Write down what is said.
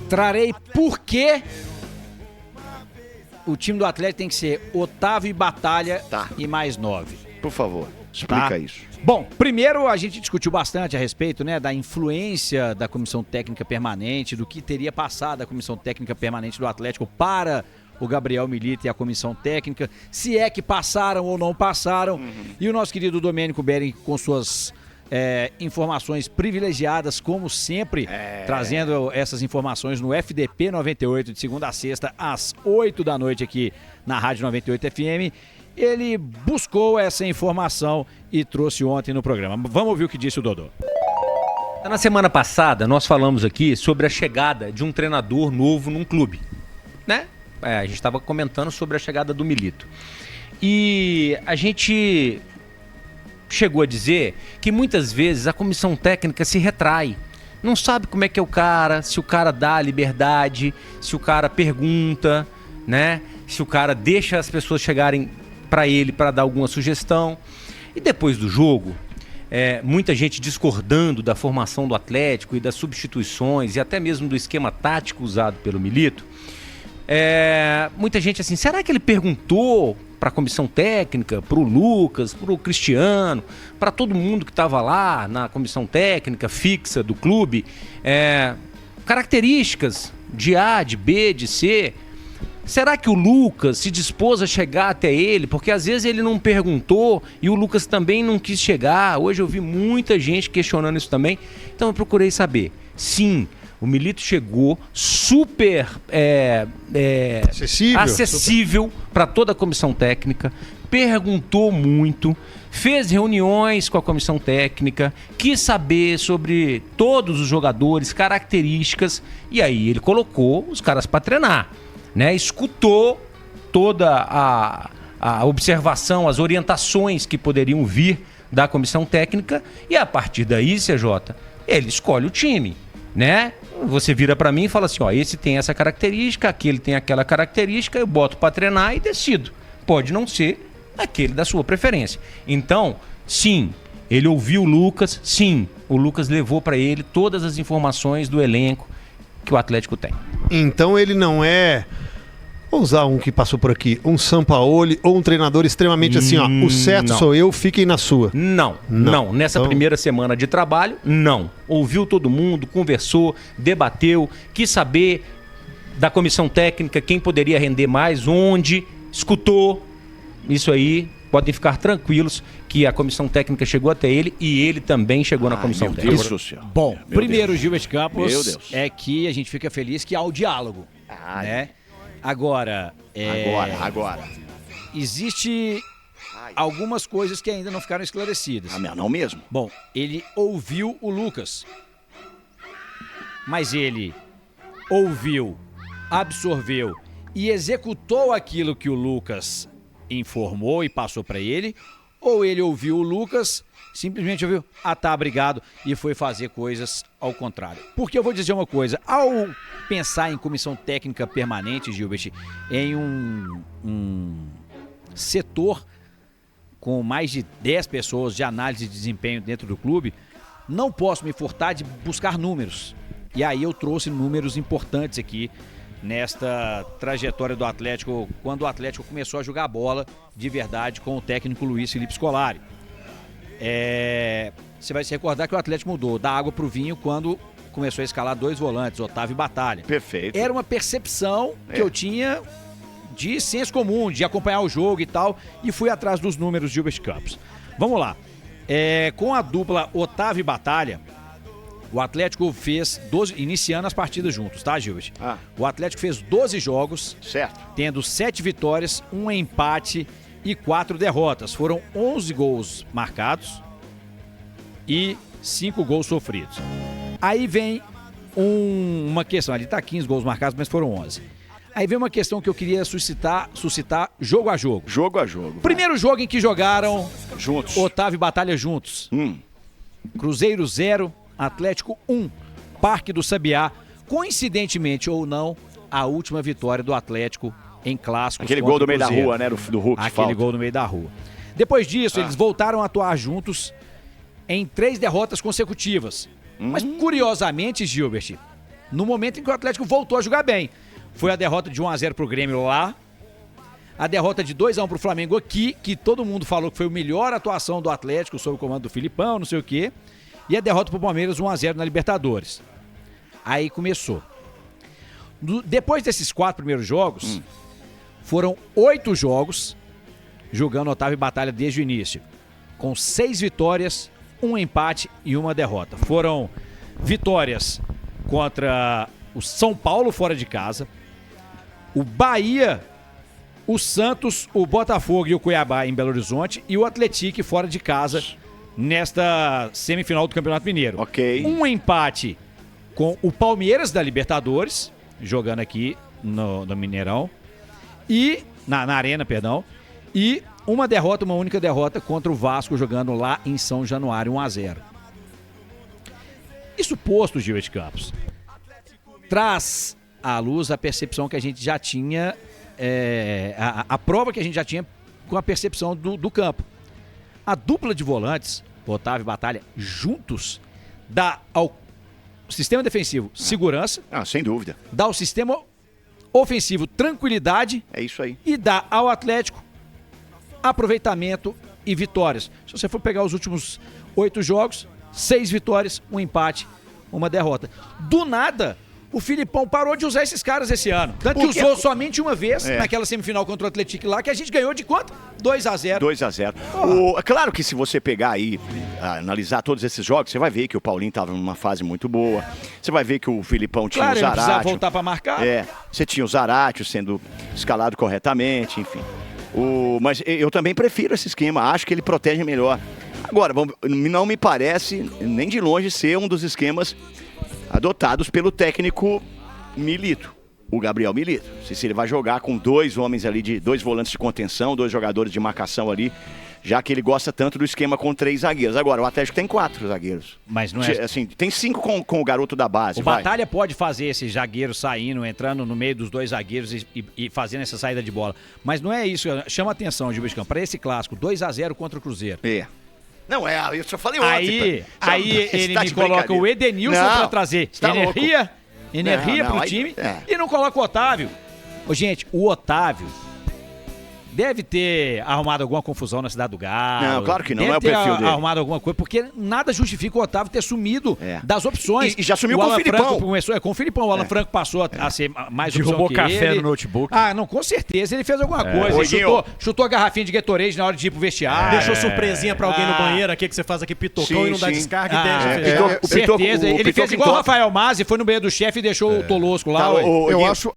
Trarei por que o time do Atlético tem que ser Otávio e Batalha e mais 9. Por favor, explica isso. Bom, primeiro a gente discutiu bastante a respeito, né, da influência da Comissão Técnica Permanente, do que teria passado a Comissão Técnica Permanente do Atlético para o Gabriel Milito e a Comissão Técnica, se é que passaram ou não passaram. E o nosso querido Domênico Bering, com suas informações privilegiadas, como sempre, trazendo essas informações no FDP 98, de segunda a sexta, às 8 da noite aqui na Rádio 98 FM. Ele buscou essa informação e trouxe ontem no programa. Vamos ouvir o que disse o Dodô. Na semana passada, nós falamos aqui sobre a chegada de um treinador novo num clube, né? A gente estava comentando sobre a chegada do Milito. E a gente chegou a dizer que muitas vezes a comissão técnica se retrai. Não sabe como é que é o cara, se o cara dá liberdade, se o cara pergunta, né? Se o cara deixa as pessoas chegarem para ele para dar alguma sugestão. E depois do jogo, muita gente discordando da formação do Atlético e das substituições e até mesmo do esquema tático usado pelo Milito. Muita gente assim, será que ele perguntou para a comissão técnica, para o Lucas, para o Cristiano, para todo mundo que estava lá na comissão técnica fixa do clube, características de A, de B, de C? Será que o Lucas se dispôs a chegar até ele? Porque às vezes ele não perguntou e o Lucas também não quis chegar. Hoje eu vi muita gente questionando isso também. Então eu procurei saber. Sim, o Milito chegou super acessível para toda a comissão técnica, perguntou muito, fez reuniões com a comissão técnica, quis saber sobre todos os jogadores, características, e aí ele colocou os caras para treinar, né? Escutou toda a observação, as orientações que poderiam vir da comissão técnica, e a partir daí, CJ, ele escolhe o time, né? Você vira para mim e fala assim, ó, esse tem essa característica, aquele tem aquela característica, eu boto para treinar e decido. Pode não ser aquele da sua preferência. Então, sim, ele ouviu o Lucas, sim, o Lucas levou para ele todas as informações do elenco que o Atlético tem. Então ele não é, vou usar um que passou por aqui, um Sampaoli ou um treinador extremamente assim, ó, o certo não. sou eu, fiquem na sua. Não. Nessa primeira semana de trabalho, não. Ouviu todo mundo, conversou, debateu, quis saber da comissão técnica quem poderia render mais, onde, escutou. Isso aí, podem ficar tranquilos que a comissão técnica chegou até ele e ele também chegou na comissão técnica. Bom, primeiro, Gilberto Campos, é que a gente fica feliz que há o diálogo, né? Agora, existe algumas coisas que ainda não ficaram esclarecidas. Não mesmo? Bom, ele ouviu o Lucas, mas ele ouviu, absorveu e executou aquilo que o Lucas informou e passou para ele, ou ele ouviu o Lucas, simplesmente ouviu, tá, obrigado, e foi fazer coisas ao contrário. Porque eu vou dizer uma coisa, ao pensar em comissão técnica permanente, Gilbert, em um setor com mais de 10 pessoas de análise de desempenho dentro do clube, não posso me furtar de buscar números. E aí eu trouxe números importantes aqui nesta trajetória do Atlético, quando o Atlético começou a jogar bola de verdade com o técnico Luiz Felipe Scolari. Você vai se recordar que o Atlético mudou da água para o vinho quando começou a escalar 2 volantes, Otávio e Batalha. Perfeito. Era uma percepção que eu tinha de senso comum, de acompanhar o jogo e tal, e fui atrás dos números de Gilberto Campos. Vamos lá. Com a dupla Otávio e Batalha, o Atlético fez 12, iniciando as partidas juntos, tá, Gilbert? O Atlético fez 12 jogos, certo, tendo 7 vitórias, 1 empate e 4 derrotas. Foram 11 gols marcados e 5 gols sofridos. Aí vem uma questão, ali tá 15 gols marcados, mas foram 11. Aí vem uma questão que eu queria suscitar jogo a jogo. Jogo a jogo. Primeiro jogo em que jogaram juntos, Otávio e Batalha juntos. Cruzeiro 0, Atlético 1, Parque do Sabiá. Coincidentemente ou não, a última vitória do Atlético em clássicos. Aquele gol do meio da rua, né? Do Hulk. Aquele gol no meio da rua. Depois disso, eles voltaram a atuar juntos em 3 derrotas consecutivas. Mas, curiosamente, Gilbert, no momento em que o Atlético voltou a jogar bem. Foi a derrota de 1-0 pro Grêmio lá, a derrota de 2-1 pro Flamengo aqui, que todo mundo falou que foi a melhor atuação do Atlético sob o comando do Filipão, não sei o quê, e a derrota pro Palmeiras 1-0 na Libertadores. Aí começou. Depois desses 4 primeiros jogos, foram 8 jogos jogando Otávio e Batalha desde o início, com 6 vitórias, 1 empate e 1 derrota. Foram vitórias contra o São Paulo fora de casa, o Bahia, o Santos, o Botafogo e o Cuiabá em Belo Horizonte e o Atlético fora de casa nesta semifinal do Campeonato Mineiro. Ok. Um empate com o Palmeiras da Libertadores, jogando aqui no Mineirão, e na Arena, perdão, e uma única derrota contra o Vasco jogando lá em São Januário, 1-0. Isso posto, Gil de Campos, traz à luz a percepção que a gente já tinha, a prova que a gente já tinha com a percepção do campo. A dupla de volantes, Otávio e Batalha, juntos, dá ao sistema defensivo segurança. Sem dúvida. Dá ao sistema ofensivo tranquilidade. É isso aí. E dá ao Atlético aproveitamento e vitórias. Se você for pegar os últimos 8 jogos, 6 vitórias, 1 empate, 1 derrota. Do nada, o Filipão parou de usar esses caras esse ano. Tanto que usou somente uma vez, naquela semifinal contra o Atlético lá, que a gente ganhou de quanto? 2-0. 2-0. É claro que se você pegar aí, analisar todos esses jogos, você vai ver que o Paulinho estava numa fase muito boa. Você vai ver que o Filipão tinha o Zaratio. Ele precisava voltar para marcar. Você tinha o Zaratio sendo escalado corretamente, enfim. Mas eu também prefiro esse esquema, acho que ele protege melhor. Agora, não me parece nem de longe ser um dos esquemas adotados pelo técnico Milito, o Gabriel Milito. Se ele vai jogar com 2 homens ali, 2 volantes de contenção, 2 jogadores de marcação ali, já que ele gosta tanto do esquema com 3 zagueiros. Agora, o Atlético tem 4 zagueiros. Mas não é... Assim, tem 5 com o garoto da base. O Batalha pode fazer esse zagueiro saindo, entrando no meio dos 2 zagueiros e fazendo essa saída de bola. Mas não é isso. Chama atenção, Gil Biscampo, para esse clássico, 2-0 contra o Cruzeiro. Não, eu só falei ontem. Aí ele me coloca o Edenilson para trazer energia pro time e não coloca o Otávio. Gente, o Otávio deve ter arrumado alguma confusão na Cidade do Galo. Não, claro que não, é o perfil dele. Arrumado alguma coisa, porque nada justifica o Otávio ter sumido das opções. E já sumiu com o Filipão. Com o Filipão. O Alan Franco passou a ser mais opção que ele. Derrubou café no notebook. Não, com certeza ele fez alguma coisa. Ele chutou a garrafinha de Gatorade na hora de ir pro vestiário. Deixou surpresinha pra alguém no banheiro aqui, que você faz aqui pitocão e não dá descarga e deixa. Certeza. Ele fez igual o Rafael Mazzi, foi no banheiro do chefe e deixou o Tolosco lá. Eu acho